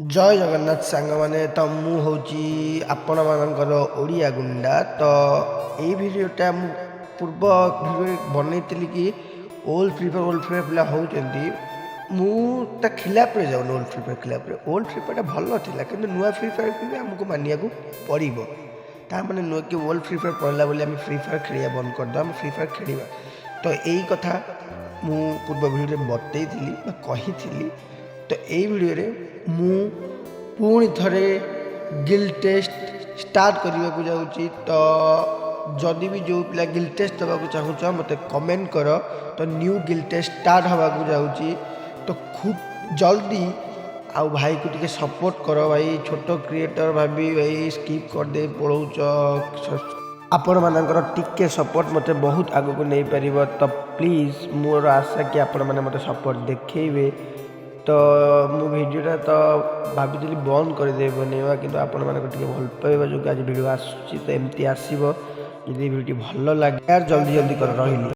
जय जगन्नाथ सांग मैंने तो मुझे आपण मानकर ओडिया गुंडा तो ये भिडटा पूर्व भिडियो बनई कि ओल्ड फ्री फायर पिला होती मुझे खिलाफ जाऊन ओल्ड फ्री फायर खिलाफ ओल्ड फ्री फायर भल था कि नुआ फ्री फायर आमको मानिया पड़ो ताने नुह कि ओल्ड फ्री फायर पड़ला आम फ्री फायर खेलिया बंद करदे आम फ्री फायर खेलिया तो यही कथा मु पूर्व भिडियो बतई कही तो यही भिडियो मु पुणी थरे गिल टेस्ट स्टार्ट करने को जाऊँगी तो जदि भी जो पिला गिल टेस्ट देवाक चाहूँ मत कमेंट कर तो न्यू गिल टेस्ट स्टार्ट हवा जाऊँगी तो खूब जल्दी आउ भाई को टिके सपोर्ट कर भाई छोट क्रिएटर भाभी भाई स्किप कर दे पढ़ौच आपण मानकर टिके सपोर्ट मत बहुत आग को नहीं पार तो प्लीज मोर आशा कि आपण मैंने मत सपोर्ट देखेबे तो मु भिडियोटा तो भाभी बंद करदे बनवा कि आपण मानक भल पाइबा जो आज भिडियो आसूँ तो एमती आसो जदि भिडियो भल लगे यार जल्दी जल्दी कर रही।